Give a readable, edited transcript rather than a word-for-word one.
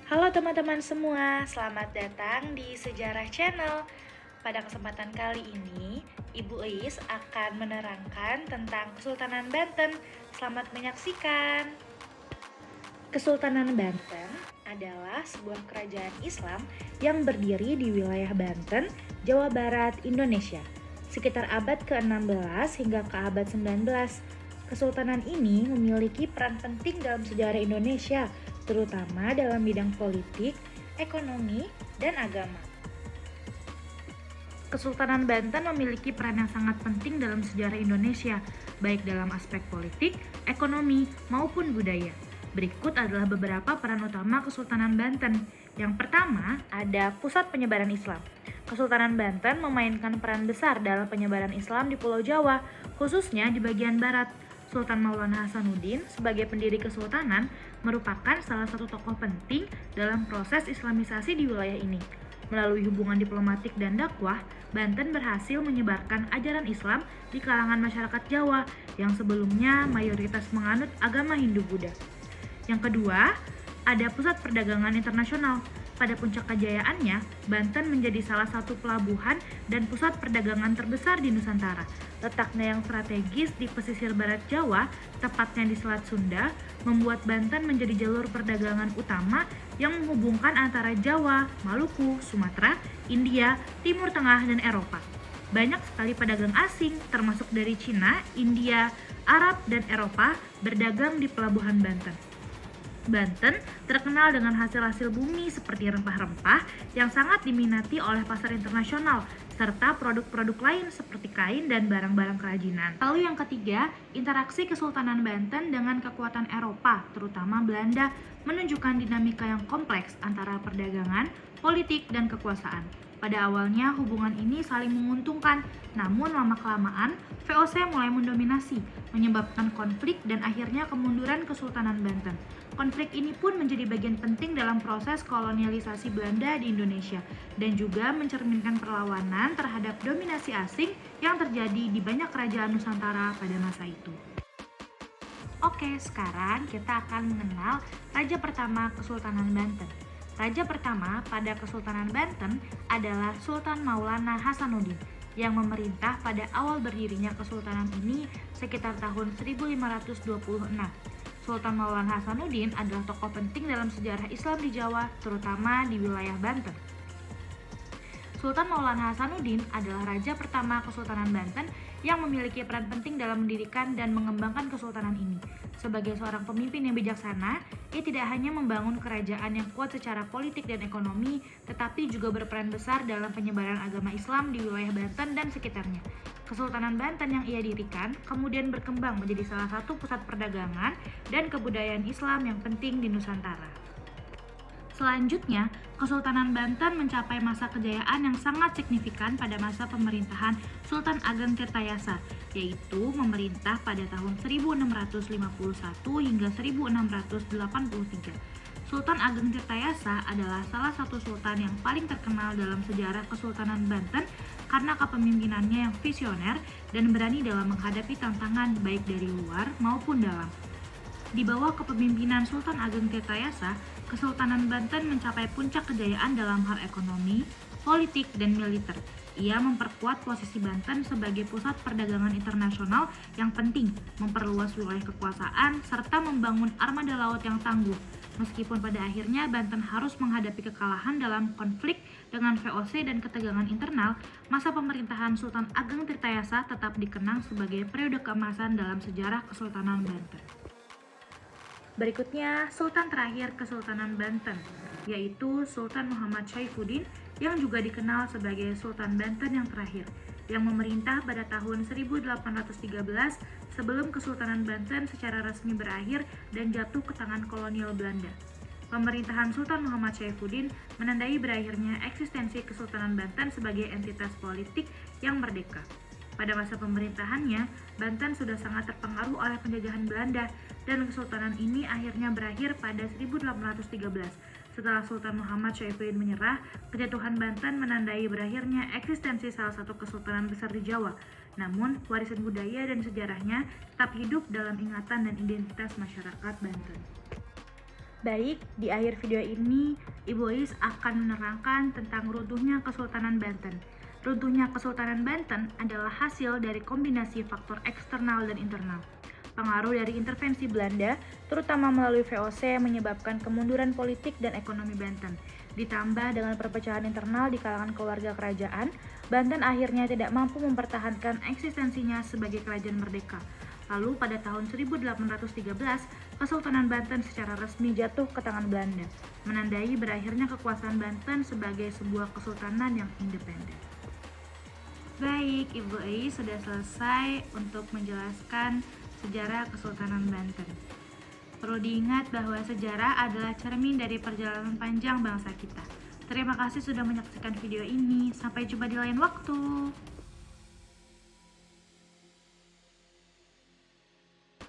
Halo teman-teman semua, selamat datang di Sejarah Channel. Pada kesempatan kali ini, Ibu Eis akan menerangkan tentang Kesultanan Banten. Selamat menyaksikan. Kesultanan Banten adalah sebuah kerajaan Islam yang berdiri di wilayah Banten, Jawa Barat, Indonesia, sekitar abad ke-16 hingga ke abad 19. Kesultanan ini memiliki peran penting dalam sejarah Indonesia, terutama dalam bidang politik, ekonomi, dan agama. Kesultanan Banten memiliki peran yang sangat penting dalam sejarah Indonesia, baik dalam aspek politik, ekonomi, maupun budaya. Berikut adalah beberapa peran utama Kesultanan Banten. Yang pertama, ada pusat penyebaran Islam. Kesultanan Banten memainkan peran besar dalam penyebaran Islam di Pulau Jawa, khususnya di bagian barat. Sultan Maulana Hasanuddin sebagai pendiri kesultanan merupakan salah satu tokoh penting dalam proses Islamisasi di wilayah ini. Melalui hubungan diplomatik dan dakwah, Banten berhasil menyebarkan ajaran Islam di kalangan masyarakat Jawa yang sebelumnya mayoritas menganut agama Hindu-Buddha. Yang kedua, ada pusat perdagangan internasional. Pada puncak kejayaannya, Banten menjadi salah satu pelabuhan dan pusat perdagangan terbesar di Nusantara. Letaknya yang strategis di pesisir barat Jawa, tepatnya di Selat Sunda, membuat Banten menjadi jalur perdagangan utama yang menghubungkan antara Jawa, Maluku, Sumatera, India, Timur Tengah, dan Eropa. Banyak sekali pedagang asing, termasuk dari Cina, India, Arab, dan Eropa, berdagang di pelabuhan Banten. Banten terkenal dengan hasil-hasil bumi seperti rempah-rempah yang sangat diminati oleh pasar internasional, serta produk-produk lain seperti kain dan barang-barang kerajinan. Lalu yang ketiga, interaksi Kesultanan Banten dengan kekuatan Eropa, terutama Belanda, menunjukkan dinamika yang kompleks antara perdagangan, politik, dan kekuasaan. Pada awalnya hubungan ini saling menguntungkan, namun lama-kelamaan VOC mulai mendominasi, menyebabkan konflik dan akhirnya kemunduran Kesultanan Banten. Konflik ini pun menjadi bagian penting dalam proses kolonialisasi Belanda di Indonesia dan juga mencerminkan perlawanan terhadap dominasi asing yang terjadi di banyak kerajaan Nusantara pada masa itu. Oke, sekarang kita akan mengenal Raja pertama Kesultanan Banten. Raja pertama pada Kesultanan Banten adalah Sultan Maulana Hasanuddin yang memerintah pada awal berdirinya kesultanan ini sekitar tahun 1526. Sultan Maulana Hasanuddin adalah tokoh penting dalam sejarah Islam di Jawa, terutama di wilayah Banten. Sultan Maulana Hasanuddin adalah raja pertama Kesultanan Banten yang memiliki peran penting dalam mendirikan dan mengembangkan kesultanan ini. Sebagai seorang pemimpin yang bijaksana, ia tidak hanya membangun kerajaan yang kuat secara politik dan ekonomi, tetapi juga berperan besar dalam penyebaran agama Islam di wilayah Banten dan sekitarnya. Kesultanan Banten yang ia dirikan kemudian berkembang menjadi salah satu pusat perdagangan dan kebudayaan Islam yang penting di Nusantara. Selanjutnya, Kesultanan Banten mencapai masa kejayaan yang sangat signifikan pada masa pemerintahan Sultan Ageng Tirtayasa, yaitu memerintah pada tahun 1651 hingga 1683. Sultan Ageng Tirtayasa adalah salah satu sultan yang paling terkenal dalam sejarah Kesultanan Banten karena kepemimpinannya yang visioner dan berani dalam menghadapi tantangan baik dari luar maupun dalam. Di bawah kepemimpinan Sultan Ageng Tirtayasa, Kesultanan Banten mencapai puncak kejayaan dalam hal ekonomi, politik, dan militer. Ia memperkuat posisi Banten sebagai pusat perdagangan internasional yang penting, memperluas wilayah kekuasaan, serta membangun armada laut yang tangguh. Meskipun pada akhirnya Banten harus menghadapi kekalahan dalam konflik dengan VOC dan ketegangan internal, masa pemerintahan Sultan Ageng Tirtayasa tetap dikenang sebagai periode keemasan dalam sejarah Kesultanan Banten. Berikutnya, Sultan terakhir Kesultanan Banten, yaitu Sultan Muhammad Saifuddin yang juga dikenal sebagai Sultan Banten yang terakhir, yang memerintah pada tahun 1813 sebelum Kesultanan Banten secara resmi berakhir dan jatuh ke tangan kolonial Belanda. Pemerintahan Sultan Muhammad Saifuddin menandai berakhirnya eksistensi Kesultanan Banten sebagai entitas politik yang merdeka. Pada masa pemerintahannya, Banten sudah sangat terpengaruh oleh penjajahan Belanda dan kesultanan ini akhirnya berakhir pada 1813. Setelah Sultan Muhammad Saifuddin menyerah, kejatuhan Banten menandai berakhirnya eksistensi salah satu kesultanan besar di Jawa. Namun, warisan budaya dan sejarahnya tetap hidup dalam ingatan dan identitas masyarakat Banten. Baik, di akhir video ini, Ibu Ais akan menerangkan tentang runtuhnya Kesultanan Banten. Runtuhnya Kesultanan Banten adalah hasil dari kombinasi faktor eksternal dan internal. Pengaruh dari intervensi Belanda, terutama melalui VOC, menyebabkan kemunduran politik dan ekonomi Banten. Ditambah dengan perpecahan internal di kalangan keluarga kerajaan, Banten akhirnya tidak mampu mempertahankan eksistensinya sebagai kerajaan merdeka. Lalu pada tahun 1813, Kesultanan Banten secara resmi jatuh ke tangan Belanda, menandai berakhirnya kekuasaan Banten sebagai sebuah kesultanan yang independen. Baik, Ibu Ais sudah selesai untuk menjelaskan sejarah Kesultanan Banten. Perlu diingat bahwa sejarah adalah cermin dari perjalanan panjang bangsa kita. Terima kasih sudah menyaksikan video ini. Sampai jumpa di lain waktu.